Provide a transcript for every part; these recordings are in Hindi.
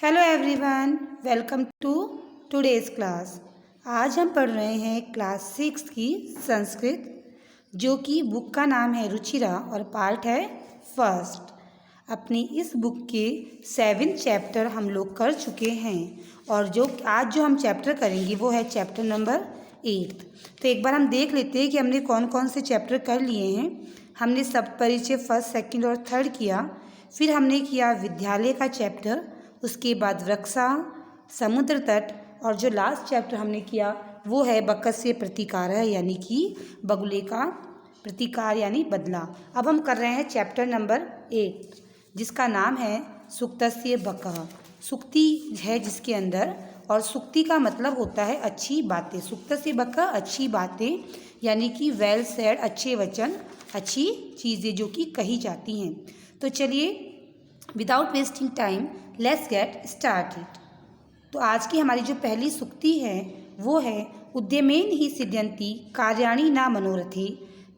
Hello everyone, welcome to today's class. आज हम पढ़ रहे हैं क्लास 6 की संस्कृत, जो कि बुक का नाम है रुचिरा और पार्ट है फर्स्ट। अपनी इस बुक के 7 चैप्टर हम लोग कर चुके हैं और आज जो हम चैप्टर करेंगे वो है चैप्टर नंबर 8। तो एक बार हम देख लेते हैं कि हमने कौन कौन से चैप्टर कर लिए हैं। हमने सब परिचय फर्स्ट, सेकंड और थर्ड किया। फिर हमने किया विद्यालय का चैप्टर, उसके बाद वृक्षा, समुद्र तट, और जो लास्ट चैप्टर हमने किया वो है बकस्य प्रतिकार है, यानी कि बगुले का प्रतिकार यानी बदला। अब हम कर रहे हैं चैप्टर नंबर 8, जिसका नाम है सुक्तस्य बकः। सुक्ति है जिसके अंदर, और सुक्ति का मतलब होता है अच्छी बातें। सुक्तस्य बकः अच्छी बातें, यानी कि वेल सेड, अच्छे वचन, अच्छी चीज़ें जो कि कही जाती हैं। तो चलिए without wasting time let's get started. तो आज की हमारी जो पहली सुक्ति है वो है उद्यमेन ही सिद्ध्यन्ति कार्याणि न मनोरथे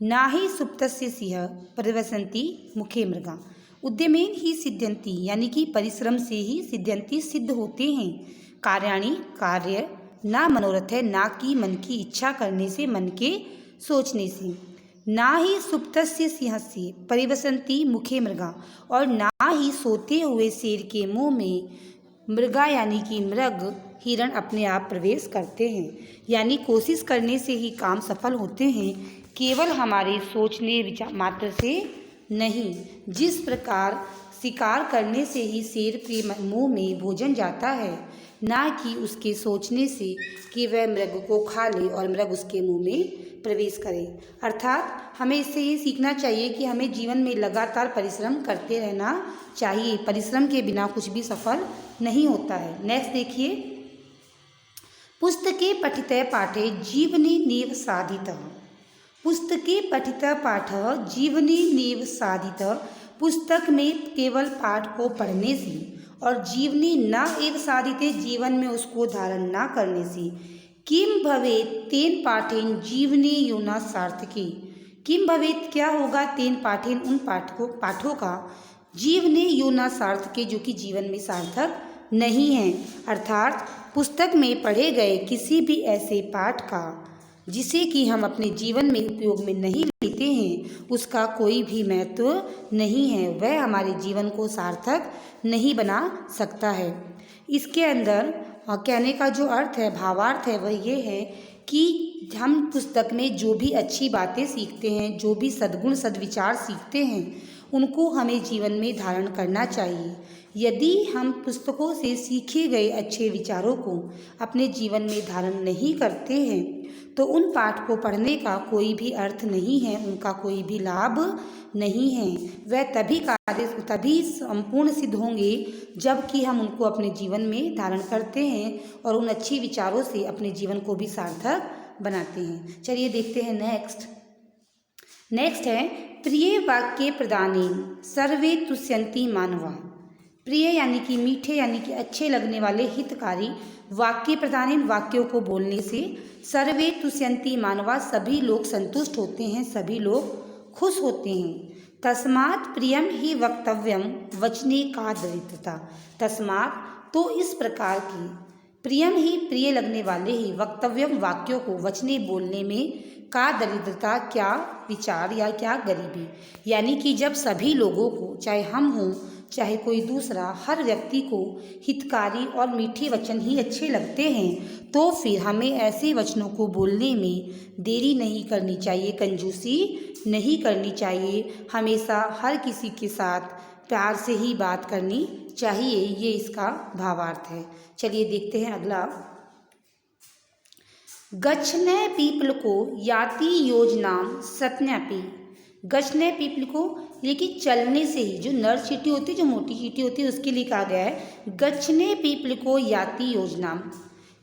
ना ही सुप्तस्य सिंह परिवसन्ति मुखे मृगा। उद्यमेन ही सिद्ध्यन्ति यानी कि परिश्रम से ही सिद्ध्यन्ति सिद्ध होते हैं, कार्याणि कार्य, ना मनोरथ है ना कि मन की इच्छा करने से, मन के सोचने से, ना ही सुप्तस्य सिंहस्य परिवसन्ति मुखे मृगा, और ना ही सोते हुए शेर के मुंह में मृगा यानी कि मृग, हिरण अपने आप प्रवेश करते हैं। यानी कोशिश करने से ही काम सफल होते हैं, केवल हमारे सोचने विचार मात्र से नहीं। जिस प्रकार शिकार करने से ही शेर के मुंह में भोजन जाता है, ना कि उसके सोचने से कि वह मृग को खा ले और मृग उसके मुंह में प्रवेश करे। अर्थात हमें इससे ये सीखना चाहिए कि हमें जीवन में लगातार परिश्रम करते रहना चाहिए। परिश्रम के बिना कुछ भी सफल नहीं होता है। नेक्स्ट देखिए, पुस्तके पठितः पाठे जीवने नीव साधितः। पुस्तके पठितः पाठः जीवने नीव साधितः। पुस्तक में केवल पाठ को पढ़ने से और जीवनी न एव साधिते, जीवन में उसको धारण ना करने से, किम भवेत तेन पाठेन जीवने योना सार्थके। किम भवेत क्या होगा, तेन पाठेन उन पाठों का, जीवने योना सार्थके जो कि जीवन में सार्थक नहीं है। अर्थात पुस्तक में पढ़े गए किसी भी ऐसे पाठ का जिसे कि हम अपने जीवन में उपयोग में नहीं लेते हैं, उसका कोई भी महत्व नहीं है, वह हमारे जीवन को सार्थक नहीं बना सकता है। इसके अंदर कहने का जो अर्थ है, भावार्थ है, वह ये है कि हम पुस्तक में जो भी अच्छी बातें सीखते हैं, जो भी सद्गुण सद्विचार सीखते हैं, उनको हमें जीवन में धारण करना चाहिए। यदि हम पुस्तकों से सीखे गए अच्छे विचारों को अपने जीवन में धारण नहीं करते हैं, तो उन पाठ को पढ़ने का कोई भी अर्थ नहीं है, उनका कोई भी लाभ नहीं है। वह तभी संपूर्ण सिद्ध होंगे जबकि हम उनको अपने जीवन में धारण करते हैं और उन अच्छी विचारों से अपने जीवन को भी सार्थक बनाते हैं। चलिए देखते हैं नेक्स्ट है प्रिय वाक्य प्रदानेन सर्वे तुष्यन्ति मानवा। प्रिय यानी कि मीठे, यानी कि अच्छे लगने वाले, हितकारी वाक्य प्रदानेन वाक्यों को बोलने से, सर्वे तुष्यन्ति मानवा सभी लोग संतुष्ट होते हैं, सभी लोग खुश होते हैं। तस्मात् प्रियम ही वक्तव्यम वचने का दरिद्रता। तस्मात् तो इस प्रकार की, प्रियम ही प्रिय लगने वाले ही, वक्तव्यम वाक्यों को, वचने बोलने में, का दरिद्रता क्या विचार या क्या गरीबी। यानी कि जब सभी लोगों को, चाहे हम हों चाहे कोई दूसरा, हर व्यक्ति को हितकारी और मीठे वचन ही अच्छे लगते हैं, तो फिर हमें ऐसे वचनों को बोलने में देरी नहीं करनी चाहिए, कंजूसी नहीं करनी चाहिए। हमेशा हर किसी के साथ प्यार से ही बात करनी चाहिए, ये इसका भावार्थ है। चलिए देखते हैं अगला। गच्छने पीपल को याति योजनाम सत्न्यापि। गच्छने पीपल को, लेकिन चलने से ही, जो नर चींटी होती है, जो मोटी चींटी होती है, उसके लिए कहा गया है गच्छने पीपल को याति योजनाम।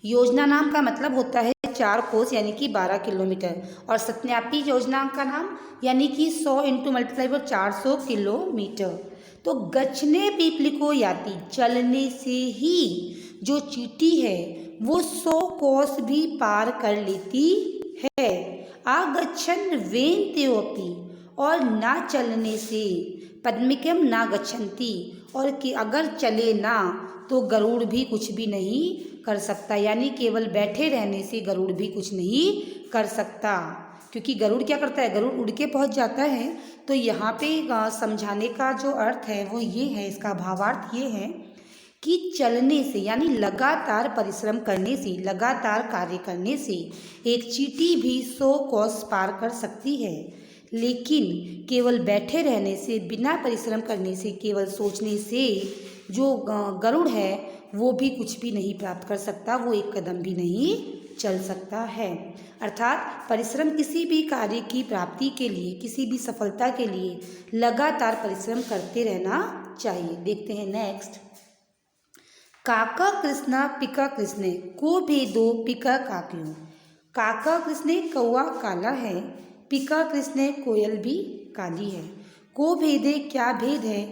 योजना नाम का मतलब होता है 4 कोस यानी कि 12 किलोमीटर, और सत्न्यापी योजना का नाम यानी कि 100 × मल्टीप्लाई पर 400 किलोमीटर। तो गच्छने पीपल को याति, चलने से ही जो चींटी है वो 100 कोस भी पार कर लेती है। आगच्छन वेन तेओपि, और ना चलने से, पद्मिकम ना गच्छन्ति, और कि अगर चले ना तो गरुड़ भी कुछ भी नहीं कर सकता, यानी केवल बैठे रहने से गरुड़ भी कुछ नहीं कर सकता, क्योंकि गरुड़ क्या करता है, गरुड़ उड़ के पहुँच जाता है। तो यहाँ पे समझाने का जो अर्थ है वो ये है, इसका भावार्थ ये है कि चलने से यानी लगातार परिश्रम करने से, लगातार कार्य करने से एक चींटी भी 100 कोस पार कर सकती है, लेकिन केवल बैठे रहने से, बिना परिश्रम करने से, केवल सोचने से जो गरुड़ है वो भी कुछ भी नहीं प्राप्त कर सकता, वो एक कदम भी नहीं चल सकता है। अर्थात परिश्रम किसी भी कार्य की प्राप्ति के लिए, किसी भी सफलता के लिए लगातार परिश्रम करते रहना चाहिए। देखते हैं नेक्स्ट। काका कृष्णा पिका कृष्णे को भेदो पिका काक्यो। काका कृष्णे कौआ काला है, पिका कृष्णे कोयल भी काली है। को भेदे क्या भेद है,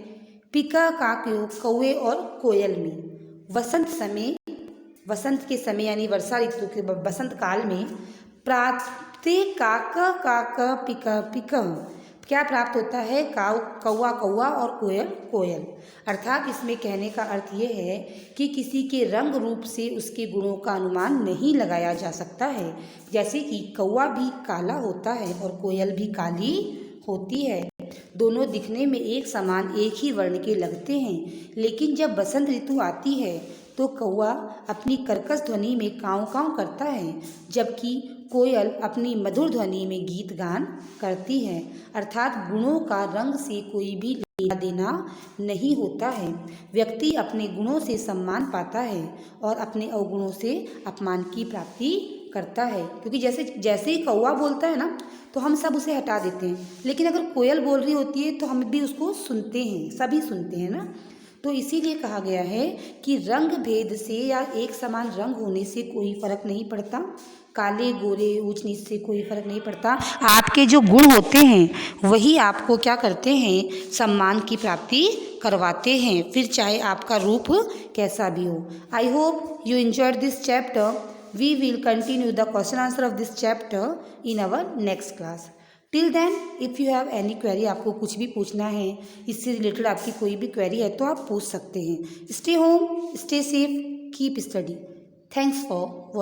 पिका काक्यो कौए और कोयल में। वसंत के समय यानी वर्षा ऋतु के बसंत काल में प्राप्ते काका काका पिका पिका क्या प्राप्त होता है, कौआ कौआ और कोयल कोयल। अर्थात इसमें कहने का अर्थ ये है कि किसी के रंग रूप से उसके गुणों का अनुमान नहीं लगाया जा सकता है। जैसे कि कौआ भी काला होता है और कोयल भी काली होती है, दोनों दिखने में एक समान, एक ही वर्ण के लगते हैं, लेकिन जब बसंत ऋतु आती है तो कौआ अपनी कर्कश ध्वनि में काँव काँव करता है, जबकि कोयल अपनी मधुर ध्वनि में गीत गान करती है। अर्थात गुणों का रंग से कोई भी लेना देना नहीं होता है। व्यक्ति अपने गुणों से सम्मान पाता है और अपने अवगुणों से अपमान की प्राप्ति करता है, क्योंकि जैसे ही कौआ बोलता है ना तो हम सब उसे हटा देते हैं, लेकिन अगर कोयल बोल रही होती है तो हम भी उसको सुनते हैं, सभी सुनते हैं ना। तो इसीलिए कहा गया है कि रंग भेद से या एक समान रंग होने से कोई फर्क नहीं पड़ता, काले गोरे ऊंच नीच से कोई फर्क नहीं पड़ता। आपके जो गुण होते हैं वही आपको क्या करते हैं, सम्मान की प्राप्ति करवाते हैं, फिर चाहे आपका रूप कैसा भी हो। I hope you enjoyed this chapter. We will continue the question answer of this chapter in our next class. Till then, if you have any query, आपको कुछ भी पूछना है, इससे रिलेटेड आपकी कोई भी क्वेरी है तो आप पूछ सकते हैं। Stay home, stay safe, keep study. Thanks for watching.